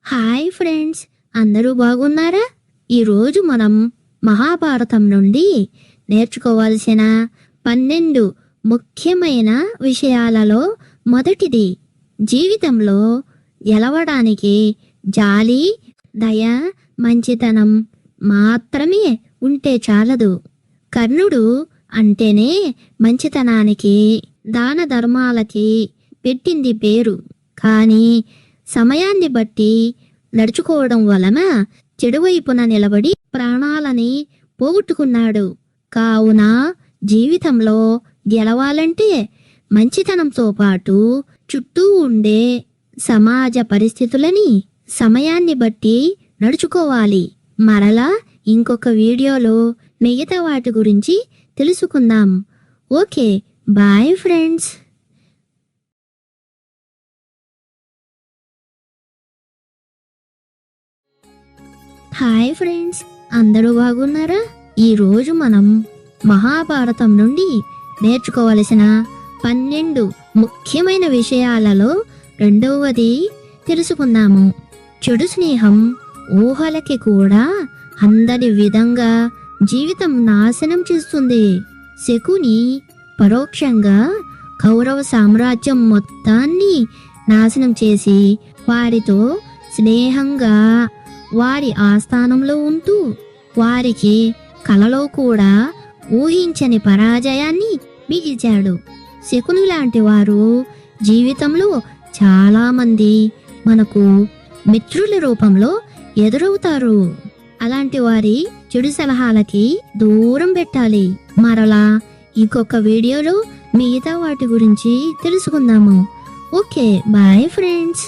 Hi friends, అందరూ బాగున్నారా? ఈరోజు మనం మహాభారతం నుండి నేర్చుకోవాల్సిన 12 ముఖ్యమైన విషయాలలో మొదటిది, జీవితంలో గెలవడానికి జాలి, దయ, మంచితనం మాత్రమే ఉంటే చాలదు. కర్ణుడు అంటేనే మంచితనానికి, దాన ధర్మాలకి పెట్టింది పేరు. కానీ సమయాన్ని బట్టి నడుచుకోవడం వలన చెడువైపున నిలబడి ప్రాణాలని పోగొట్టుకున్నాడు. కావున జీవితంలో గెలవాలంటే మంచితనంతో పాటు చుట్టూ ఉండే సమాజ పరిస్థితులని సమయాన్ని బట్టి నడుచుకోవాలి. మరలా ఇంకొక వీడియోలో మిగతా వాటి గురించి తెలుసుకుందాం. Okay, bye friends. Hi friends, అందరూ బాగున్నారా? ఈరోజు మనం మహాభారతం నుండి నేర్చుకోవలసిన 12 ముఖ్యమైన విషయాలలో రెండవది తెలుసుకుందాము. చెడు స్నేహం ఊహలకి కూడా అందని విధంగా జీవితం నాశనం చేస్తుంది. శకుని పరోక్షంగా కౌరవ సామ్రాజ్యం మొత్తాన్ని నాశనం చేసి వారితో స్నేహంగా వారి ఆస్థానంలో ఉంటూ వారికి కలలో కూడా ఊహించని పరాజయాన్ని మిగిల్చాడు. శకుని లాంటి వారు జీవితంలో చాలా మంది మనకు మిత్రుల రూపంలో ఎదురవుతారు. అలాంటి వారి చెడు సలహాలకి దూరం పెట్టాలి. మరలా ఇంకొక వీడియోలో మిగతా వాటి గురించి తెలుసుకుందాము. Okay, bye friends.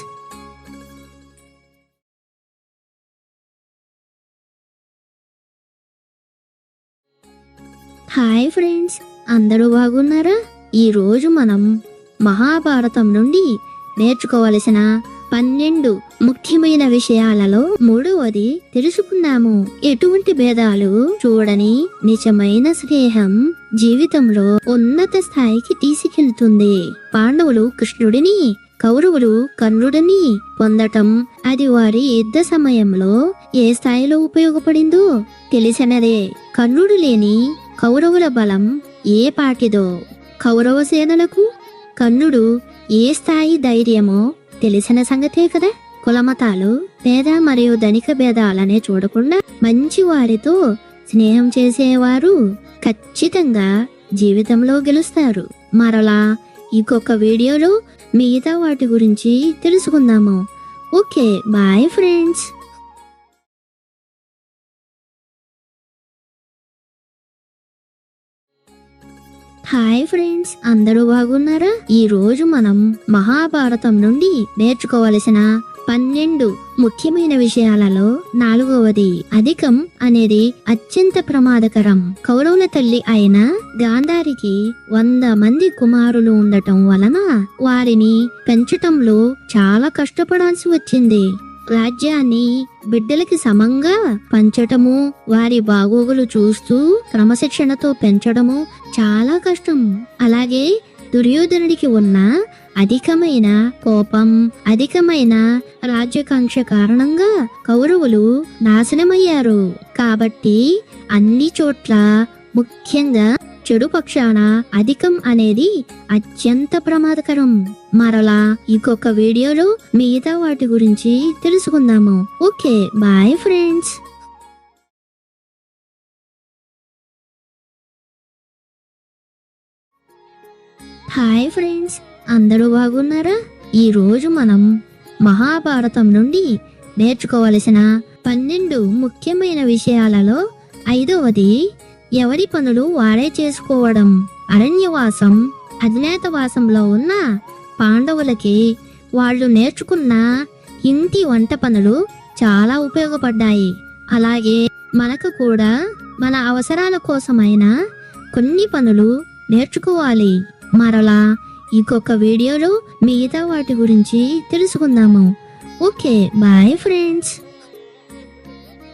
Hi friends, అందరూ బాగున్నారా? ఈరోజు మనం మహాభారతం నుండి నేర్చుకోవలసిన 12 ముఖ్యమైన విషయాలలో మూడవది తెలుసుకుందాము. ఎటువంటి భేదాలు చూడని నిజమైన స్నేహం జీవితంలో ఉన్నత స్థాయికి తీసుకెళ్తుంది. పాండవులు కృష్ణుడిని, కౌరవులు కర్ణుడిని పొందటం అది వారి యుద్ధ సమయంలో ఏ స్థాయిలో ఉపయోగపడిందో తెలిసినదే. కర్ణుడు లేని కౌరవుల బలం ఏ పాటిదో, కౌరవ సేనలకు కర్ణుడు ఏ స్థాయి ధైర్యమో తెలిసిన సంగతే కదా. కులమతాలు, పేద మరియు ధనిక భేదాలనే చూడకుండా మంచి వారితో స్నేహం చేసేవారు ఖచ్చితంగా జీవితంలో గెలుస్తారు. మరలా ఇంకొక వీడియోలో మిగతా వాటి గురించి తెలుసుకుందాము. Okay, bye friends. Hi friends, అందరూ బాగున్నారా? ఈ రోజు మనం మహాభారతం నుండి నేర్చుకోవలసిన 12 ముఖ్యమైన విషయాలలో నాలుగవది, అధికం అనేది అత్యంత ప్రమాదకరం. కౌరవుల తల్లి అయిన గాంధారికి 100 మంది కుమారులు ఉండటం వలన వారిని పెంచటంలో చాలా కష్టపడాల్సి వచ్చింది. రాజ్యాన్ని బిడ్డలకి సమంగా పంచటము, వారి బాగోగులు చూస్తూ క్రమశిక్షణతో పెంచడము చాలా కష్టం. అలాగే దుర్యోధనుడికి ఉన్న అధికమైన కోపం, అధికమైన రాజ్యకాంక్ష కారణంగా కౌరవులు నాశనమయ్యారు. కాబట్టి అన్ని చోట్ల, ముఖ్యంగా చెడు పక్షాన అధికం అనేది అత్యంత ప్రమాదకరం. మరలా ఇంకొక వీడియోలో మిగతా వాటి గురించి తెలుసుకుందాము. Okay, bye friends. Hi friends, అందరూ బాగున్నారా? ఈ రోజు మనం మహాభారతం నుండి నేర్చుకోవలసిన 12 ముఖ్యమైన విషయాలలో ఐదవది, ఎవరి పనులు వారే చేసుకోవడం. అరణ్యవాసం, అజ్ఞాతవాసంలో ఉన్న పాండవులకి వాళ్ళు నేర్చుకున్న ఇంటి వంట పనులు చాలా ఉపయోగపడ్డాయి. అలాగే మనకు కూడా మన అవసరాల కోసమైనా కొన్ని పనులు నేర్చుకోవాలి. మరలా ఇంకొక వీడియోలో మిగతా వాటి గురించి తెలుసుకుందాము. Okay, bye friends.